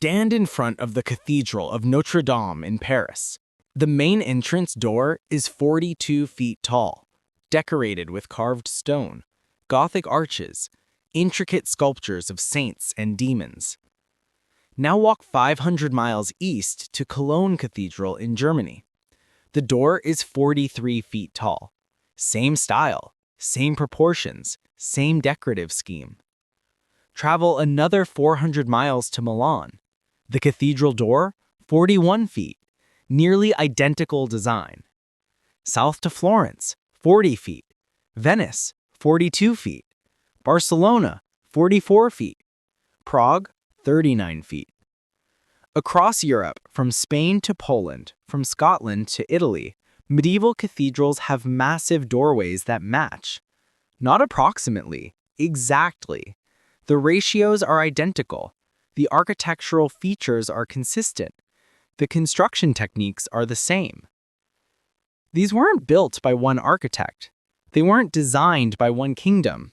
Stand in front of the Cathedral of Notre-Dame in Paris. The main entrance door is 42 feet tall, decorated with carved stone, Gothic arches, intricate sculptures of saints and demons. Now walk 500 miles east to Cologne Cathedral in Germany. The door is 43 feet tall. Same style, same proportions, same decorative scheme. Travel another 400 miles to Milan. The cathedral door, 41 feet, nearly identical design. South to Florence, 40 feet. Venice, 42 feet. Barcelona, 44 feet. Prague, 39 feet. Across Europe, from Spain to Poland, from Scotland to Italy, medieval cathedrals have massive doorways that match. Not approximately, exactly. The ratios are identical. The architectural features are consistent. The construction techniques are the same. These weren't built by one architect. They weren't designed by one kingdom.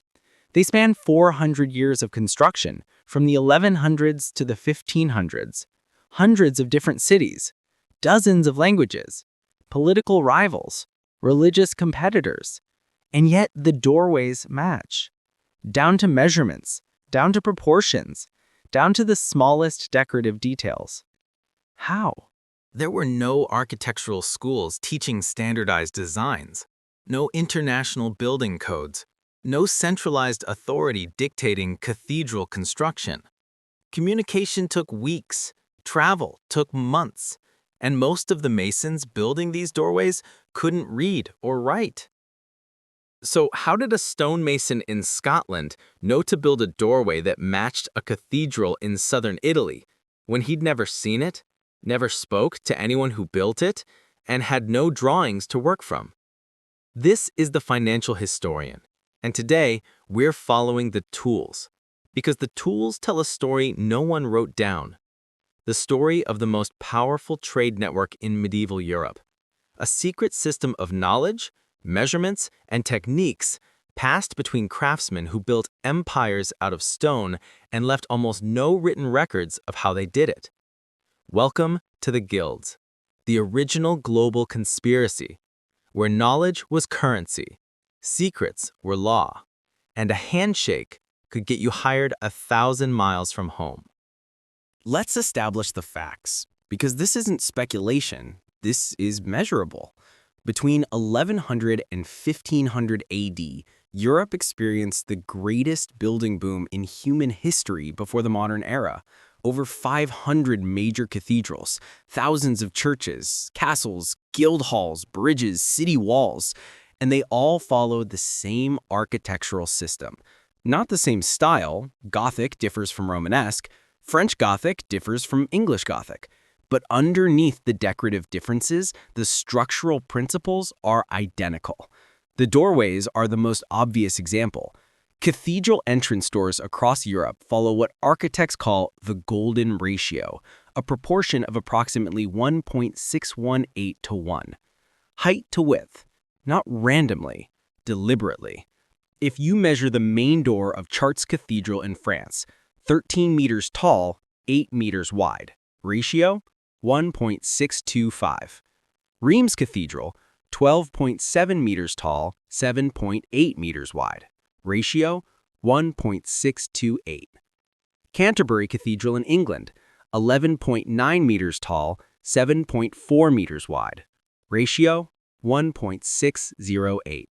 They span 400 years of construction, from the 1100s to the 1500s. Hundreds of different cities, dozens of languages, political rivals, religious competitors. And yet the doorways match. Down to measurements, down to proportions, down to the smallest decorative details. How? There were no architectural schools teaching standardized designs, no international building codes, no centralized authority dictating cathedral construction. Communication took weeks, travel took months, and most of the masons building these doorways couldn't read or write. So how did a stonemason in Scotland know to build a doorway that matched a cathedral in southern Italy when he'd never seen it, never spoke to anyone who built it, and had no drawings to work from? This is the financial historian, and today we're following the tools, because the tools tell a story no one wrote down. The story of the most powerful trade network in medieval Europe, a secret system of knowledge, measurements, and techniques passed between craftsmen who built empires out of stone and left almost no written records of how they did it. Welcome to the Guilds, the original global conspiracy, where knowledge was currency, secrets were law, and a handshake could get you hired 1,000 miles from home. Let's establish the facts, because this isn't speculation, this is measurable. Between 1100 and 1500 AD, Europe experienced the greatest building boom in human history before the modern era. Over 500 major cathedrals, thousands of churches, castles, guild halls, bridges, city walls, and they all followed the same architectural system. Not the same style. Gothic differs from Romanesque. French Gothic differs from English Gothic. But underneath the decorative differences, the structural principles are identical. The doorways are the most obvious example. Cathedral entrance doors across Europe follow what architects call the golden ratio, a proportion of approximately 1.618 to 1. Height to width, not randomly, deliberately. If you measure the main door of Chartres Cathedral in France, 13 meters tall, 8 meters wide, ratio 1.625. Reims Cathedral, 12.7 meters tall, 7.8 meters wide. Ratio 1.628. Canterbury Cathedral in England, 11.9 meters tall, 7.4 meters wide. Ratio 1.608.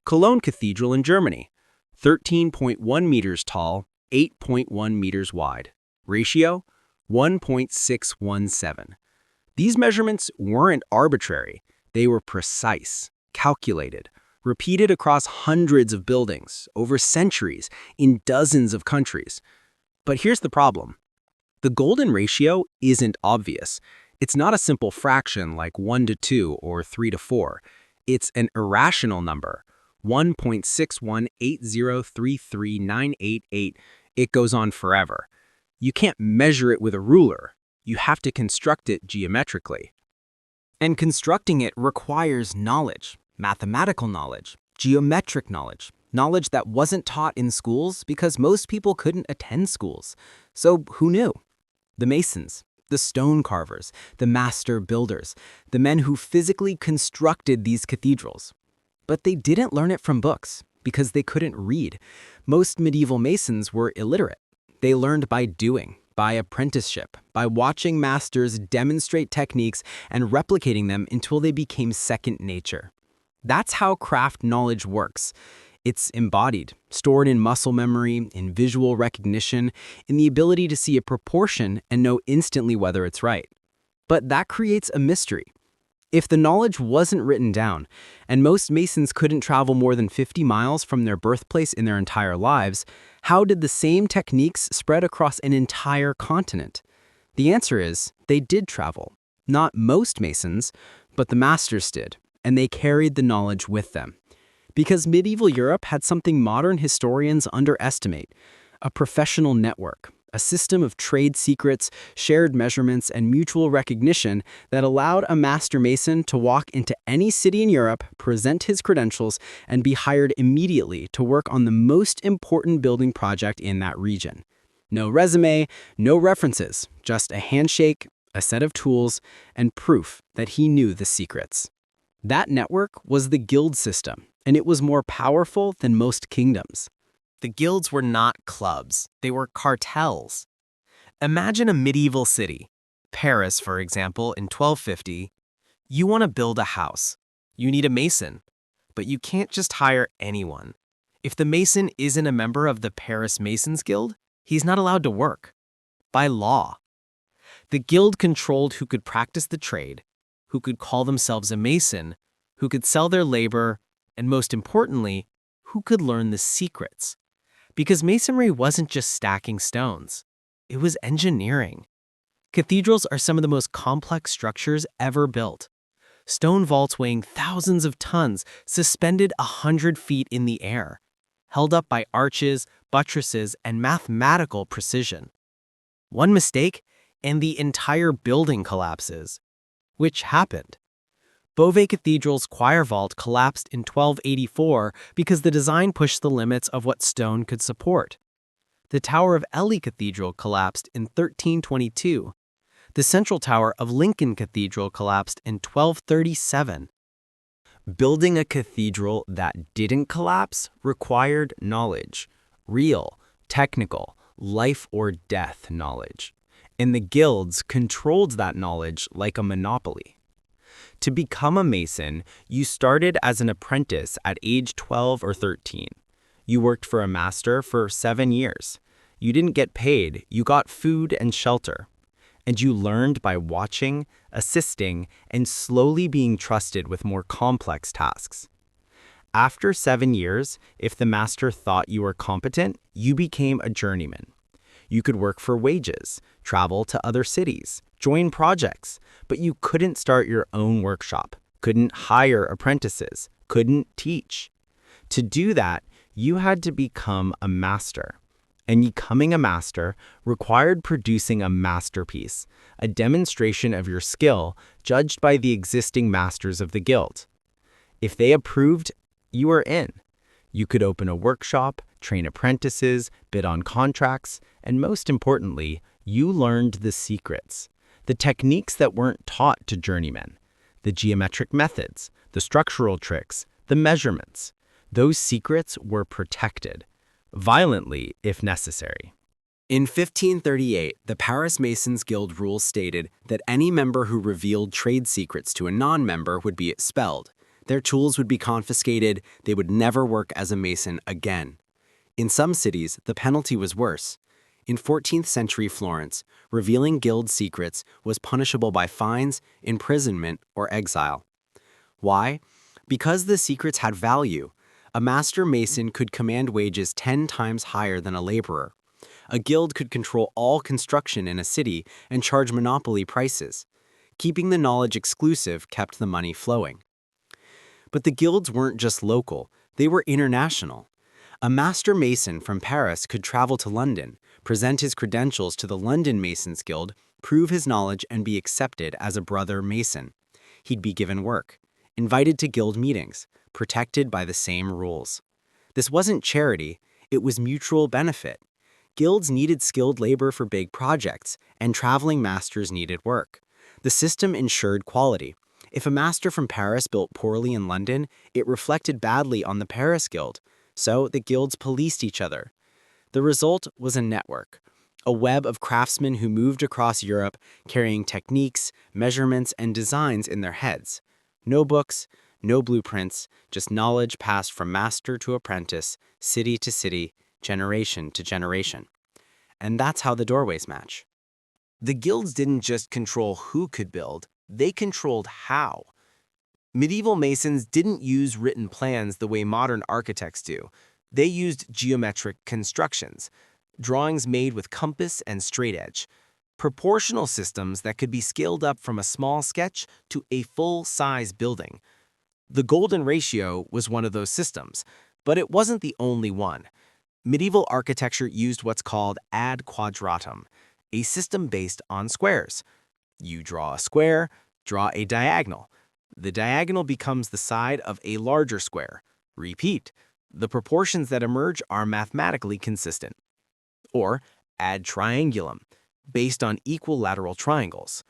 Cologne Cathedral in Germany, 13.1 meters tall, 8.1 meters wide. Ratio 1.617. These measurements weren't arbitrary. They were precise, calculated, repeated across hundreds of buildings, over centuries, in dozens of countries. But here's the problem. The golden ratio isn't obvious. It's not a simple fraction like 1 to 2 or 3 to 4. It's an irrational number, 1.6180339888. It goes on forever. You can't measure it with a ruler. You have to construct it geometrically. And constructing it requires knowledge, mathematical knowledge, geometric knowledge, knowledge that wasn't taught in schools because most people couldn't attend schools. So who knew? The masons, the stone carvers, the master builders, the men who physically constructed these cathedrals. But they didn't learn it from books because they couldn't read. Most medieval masons were illiterate. They learned by doing, by apprenticeship, by watching masters demonstrate techniques and replicating them until they became second nature. That's how craft knowledge works. It's embodied, stored in muscle memory, in visual recognition, in the ability to see a proportion and know instantly whether it's right. But that creates a mystery. If the knowledge wasn't written down, and most masons couldn't travel more than 50 miles from their birthplace in their entire lives, how did the same techniques spread across an entire continent? The answer is, they did travel. Not most masons, but the masters did, and they carried the knowledge with them. Because medieval Europe had something modern historians underestimate: a professional network, a system of trade secrets, shared measurements, and mutual recognition that allowed a master mason to walk into any city in Europe, present his credentials, and be hired immediately to work on the most important building project in that region. No resume, no references, just a handshake, a set of tools, and proof that he knew the secrets. That network was the guild system, and it was more powerful than most kingdoms. The guilds were not clubs, they were cartels. Imagine a medieval city, Paris, for example, in 1250. You want to build a house. You need a mason, but you can't just hire anyone. If the mason isn't a member of the Paris Masons Guild, he's not allowed to work. By law. The guild controlled who could practice the trade, who could call themselves a mason, who could sell their labor, and most importantly, who could learn the secrets. Because masonry wasn't just stacking stones, it was engineering. Cathedrals are some of the most complex structures ever built. Stone vaults weighing thousands of tons, suspended 100 feet in the air, held up by arches, buttresses, and mathematical precision. One mistake, and the entire building collapses. Which happened. Beauvais Cathedral's choir vault collapsed in 1284 because the design pushed the limits of what stone could support. The Tower of Ely Cathedral collapsed in 1322. The central tower of Lincoln Cathedral collapsed in 1237. Building a cathedral that didn't collapse required knowledge, real, technical, life or death knowledge. And the guilds controlled that knowledge like a monopoly. To become a mason, you started as an apprentice at age 12 or 13. You worked for a master for 7 years. You didn't get paid, you got food and shelter. And you learned by watching, assisting, and slowly being trusted with more complex tasks. After 7 years, if the master thought you were competent, you became a journeyman. You could work for wages, travel to other cities, join projects, but you couldn't start your own workshop, couldn't hire apprentices, couldn't teach. To do that, you had to become a master. And becoming a master required producing a masterpiece, a demonstration of your skill judged by the existing masters of the guild. If they approved, you were in. You could open a workshop, train apprentices, bid on contracts, and most importantly, you learned the secrets, the techniques that weren't taught to journeymen, the geometric methods, the structural tricks, the measurements. Those secrets were protected, violently if necessary. In 1538, the Paris Masons Guild rules stated that any member who revealed trade secrets to a non-member would be expelled. Their tools would be confiscated, they would never work as a mason again. In some cities, the penalty was worse. In 14th century Florence, revealing guild secrets was punishable by fines, imprisonment, or exile. Why? Because the secrets had value. A master mason could command wages 10 times higher than a laborer. A guild could control all construction in a city and charge monopoly prices. Keeping the knowledge exclusive kept the money flowing. But the guilds weren't just local, they were international. A master mason from Paris could travel to London, present his credentials to the London Masons Guild, prove his knowledge, and be accepted as a brother mason. He'd be given work, invited to guild meetings, protected by the same rules. This wasn't charity, it was mutual benefit. Guilds needed skilled labor for big projects, and traveling masters needed work. The system ensured quality. If a master from Paris built poorly in London, it reflected badly on the Paris Guild, so the guilds policed each other. The result was a network, a web of craftsmen who moved across Europe carrying techniques, measurements, and designs in their heads. No books, no blueprints, just knowledge passed from master to apprentice, city to city, generation to generation. And that's how the doorways match. The guilds didn't just control who could build, they controlled how. Medieval masons didn't use written plans the way modern architects do. They used geometric constructions, drawings made with compass and straight edge, proportional systems that could be scaled up from a small sketch to a full-size building. The golden ratio was one of those systems, but it wasn't the only one. Medieval architecture used what's called ad quadratum, a system based on squares. You draw a square, draw a diagonal. The diagonal becomes the side of a larger square. Repeat. The proportions that emerge are mathematically consistent. Or ad triangulum, based on equilateral triangles.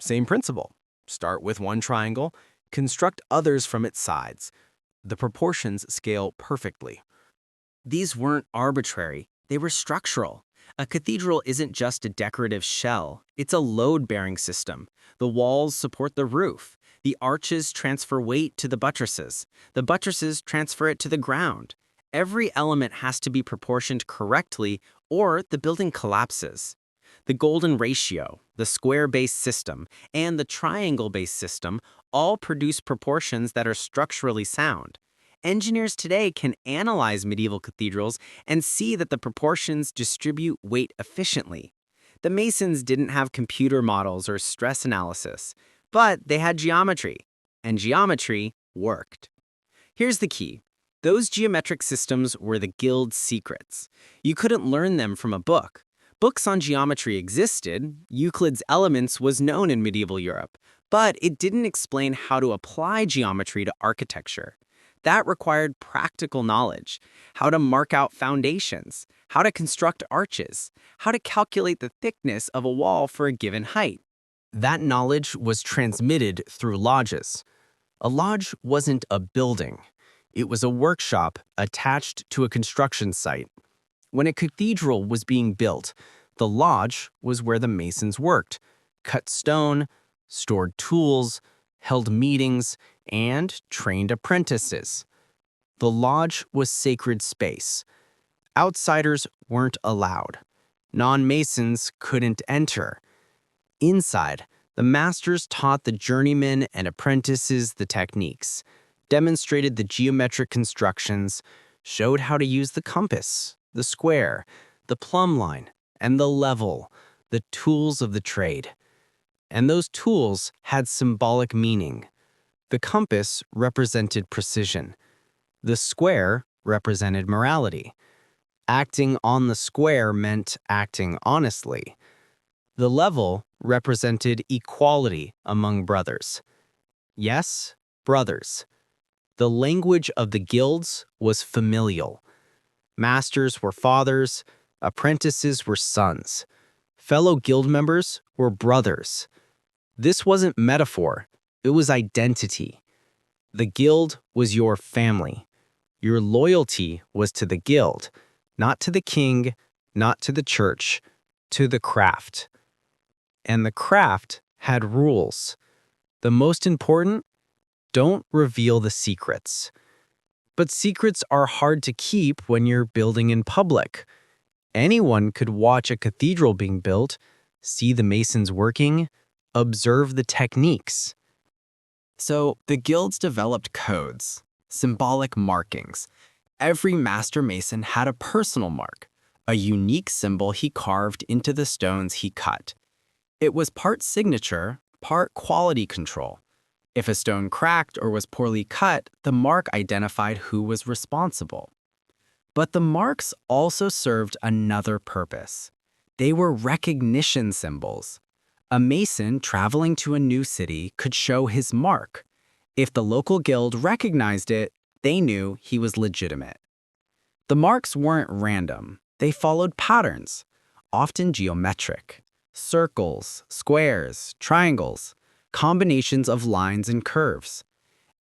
Same principle. Start with one triangle, construct others from its sides. The proportions scale perfectly. These weren't arbitrary, they were structural. A cathedral isn't just a decorative shell, it's a load-bearing system. The walls support the roof. The arches transfer weight to the buttresses transfer it to the ground. Every element has to be proportioned correctly or the building collapses. The golden ratio, the square-based system, and the triangle-based system all produce proportions that are structurally sound. Engineers today can analyze medieval cathedrals and see that the proportions distribute weight efficiently. The masons didn't have computer models or stress analysis, but they had geometry, and geometry worked. Here's the key. Those geometric systems were the guild's secrets. You couldn't learn them from a book. Books on geometry existed. Euclid's Elements was known in medieval Europe, but it didn't explain how to apply geometry to architecture. That required practical knowledge, how to mark out foundations, how to construct arches, how to calculate the thickness of a wall for a given height. That knowledge was transmitted through lodges. A lodge wasn't a building. It was a workshop attached to a construction site. When a cathedral was being built, the lodge was where the masons worked, cut stone, stored tools, held meetings, and trained apprentices. The lodge was sacred space. Outsiders weren't allowed. Non-masons couldn't enter. Inside, the masters taught the journeymen and apprentices the techniques, demonstrated the geometric constructions, showed how to use the compass, the square, the plumb line, and the level, the tools of the trade. And those tools had symbolic meaning. The compass represented precision. The square represented morality. Acting on the square meant acting honestly. The level represented equality among brothers. Yes, brothers. The language of the guilds was familial. Masters were fathers, apprentices were sons. Fellow guild members were brothers. This wasn't metaphor, it was identity. The guild was your family. Your loyalty was to the guild, not to the king, not to the church, to the craft. And the craft had rules. The most important, don't reveal the secrets. But secrets are hard to keep when you're building in public. Anyone could watch a cathedral being built, see the masons working, observe the techniques. So the guilds developed codes, symbolic markings. Every master mason had a personal mark, a unique symbol he carved into the stones he cut. It was part signature, part quality control. If a stone cracked or was poorly cut, the mark identified who was responsible. But the marks also served another purpose. They were recognition symbols. A mason traveling to a new city could show his mark. If the local guild recognized it, they knew he was legitimate. The marks weren't random. They followed patterns, often geometric: circles, squares, triangles, combinations of lines and curves.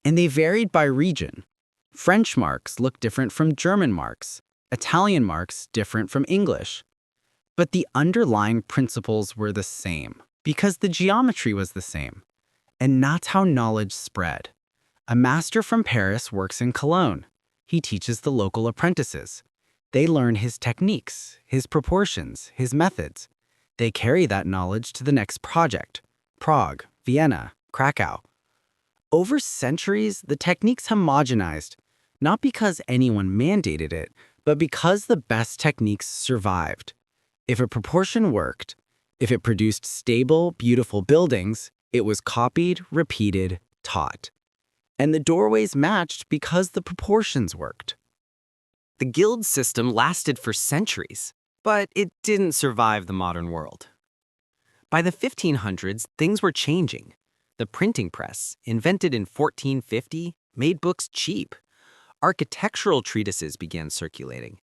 And they varied by region. French marks look different from German marks, Italian marks different from English. But the underlying principles were the same, because the geometry was the same. And that's how knowledge spread. A master from Paris works in Cologne. He teaches the local apprentices. They learn his techniques, his proportions, his methods. They carry that knowledge to the next project: Prague, Vienna, Krakow. Over centuries, the techniques homogenized, not because anyone mandated it, but because the best techniques survived. If a proportion worked, if it produced stable, beautiful buildings, it was copied, repeated, taught. And the doorways matched because the proportions worked. The guild system lasted for centuries, but it didn't survive the modern world. By the 1500s, things were changing. The printing press, invented in 1450, made books cheap. Architectural treatises began circulating.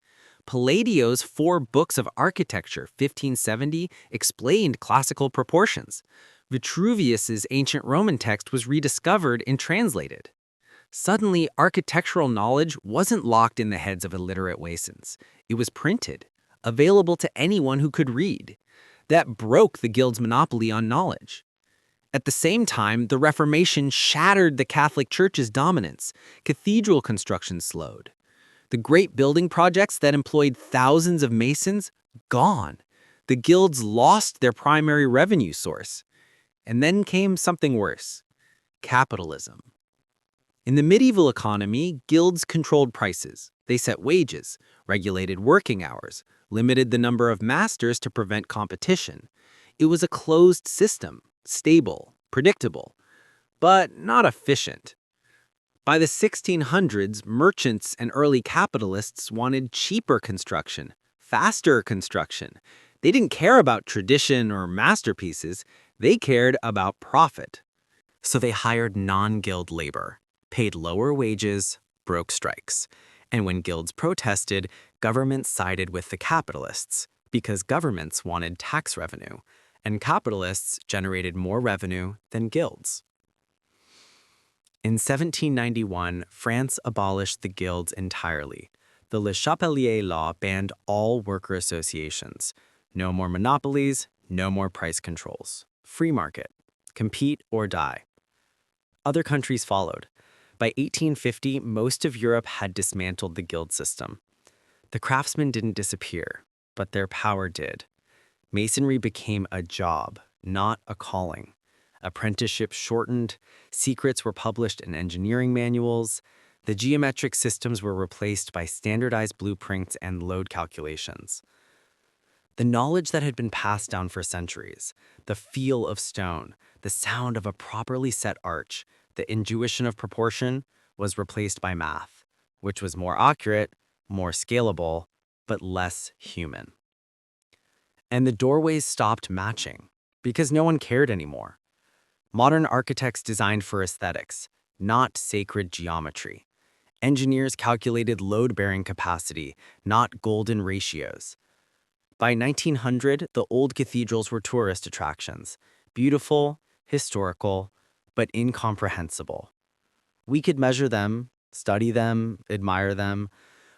Palladio's 4 books of architecture, 1570, explained classical proportions. Vitruvius's ancient Roman text was rediscovered and translated. Suddenly, architectural knowledge wasn't locked in the heads of illiterate masons. It was printed, available to anyone who could read. That broke the guild's monopoly on knowledge. At the same time, the Reformation shattered the Catholic Church's dominance. Cathedral construction slowed. The great building projects that employed thousands of masons, gone. The guilds lost their primary revenue source. And then came something worse: capitalism. In the medieval economy, guilds controlled prices. They set wages, regulated working hours, limited the number of masters to prevent competition. It was a closed system, stable, predictable, but not efficient. By the 1600s, merchants and early capitalists wanted cheaper construction, faster construction. They didn't care about tradition or masterpieces. They cared about profit. So they hired non-guild labor, paid lower wages, broke strikes. And when guilds protested, governments sided with the capitalists because governments wanted tax revenue, and capitalists generated more revenue than guilds. In 1791, France abolished the guilds entirely. The Le Chapelier Law banned all worker associations. No more monopolies, no more price controls. Free market. Compete or die. Other countries followed. By 1850, most of Europe had dismantled the guild system. The craftsmen didn't disappear, but their power did. Masonry became a job, not a calling. Apprenticeships shortened, secrets were published in engineering manuals, the geometric systems were replaced by standardized blueprints and load calculations. The knowledge that had been passed down for centuries, the feel of stone, the sound of a properly set arch, the intuition of proportion, was replaced by math, which was more accurate, more scalable, but less human. And the doorways stopped matching because no one cared anymore. Modern architects designed for aesthetics, not sacred geometry. Engineers calculated load-bearing capacity, not golden ratios. By 1900, the old cathedrals were tourist attractions, beautiful, historical, but incomprehensible. We could measure them, study them, admire them,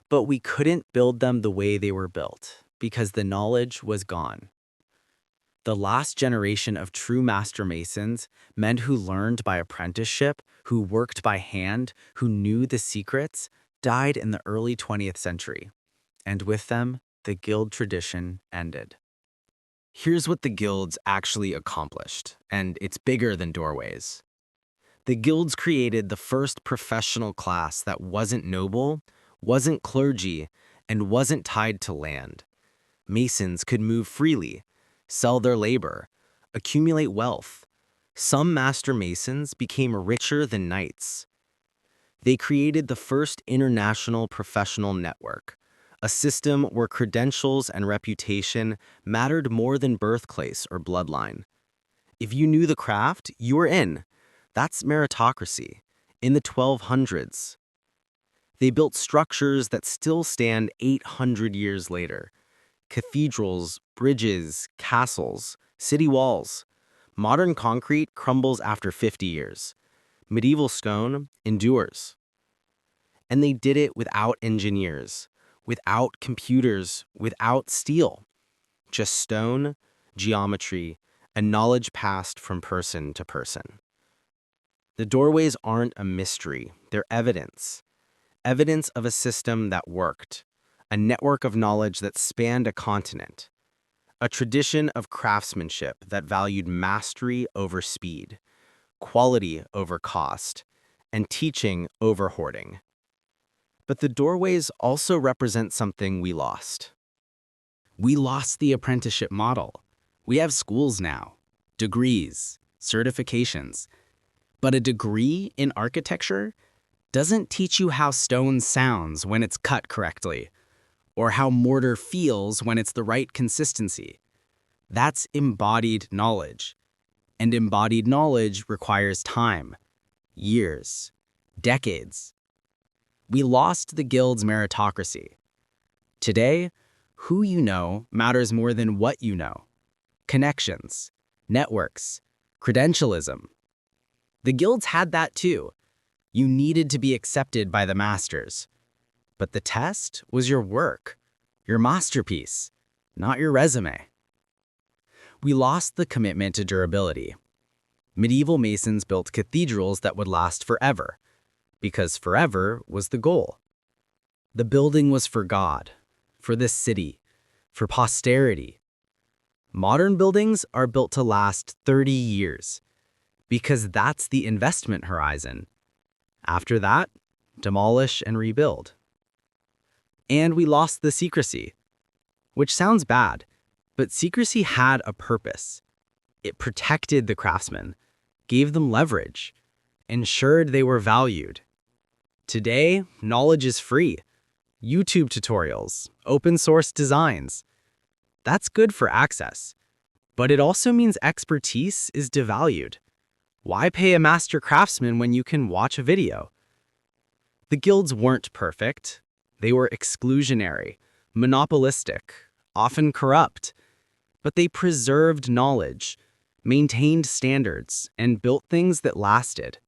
but we couldn't build them the way they were built because the knowledge was gone. The last generation of true master masons, men who learned by apprenticeship, who worked by hand, who knew the secrets, died in the early 20th century. And with them, the guild tradition ended. Here's what the guilds actually accomplished, and it's bigger than doorways. The guilds created the first professional class that wasn't noble, wasn't clergy, and wasn't tied to land. Masons could move freely, sell their labor, accumulate wealth. Some master masons became richer than knights. They created the first international professional network, a system where credentials and reputation mattered more than birthplace or bloodline. If you knew the craft, you were in. That's meritocracy. In the 1200s, they built structures that still stand 800 years later. cathedrals, bridges, castles, city walls. Modern concrete crumbles after 50 years. Medieval stone endures. And they did it without engineers, without computers, without steel. Just stone, geometry, and knowledge passed from person to person. The doorways aren't a mystery, they're evidence. Evidence of a system that worked, a network of knowledge that spanned a continent, a tradition of craftsmanship that valued mastery over speed, quality over cost, and teaching over hoarding. But the doorways also represent something we lost. We lost the apprenticeship model. We have schools now, degrees, certifications. But a degree in architecture doesn't teach you how stone sounds when it's cut correctly, or how mortar feels when it's the right consistency. That's embodied knowledge. And embodied knowledge requires time, years, decades. We lost the guild's meritocracy. Today, who you know matters more than what you know. Connections, networks, credentialism. The guilds had that too. You needed to be accepted by the masters. But the test was your work, your masterpiece, not your resume. We lost the commitment to durability. Medieval masons built cathedrals that would last forever, because forever was the goal. The building was for God, for this city, for posterity. Modern buildings are built to last 30 years, because that's the investment horizon. After that, demolish and rebuild. And we lost the secrecy, which sounds bad, but secrecy had a purpose. It protected the craftsmen, gave them leverage, ensured they were valued. Today, knowledge is free. YouTube tutorials, open source designs. That's good for access, but it also means expertise is devalued. Why pay a master craftsman when you can watch a video? The guilds weren't perfect. They were exclusionary, monopolistic, often corrupt. But they preserved knowledge, maintained standards, and built things that lasted.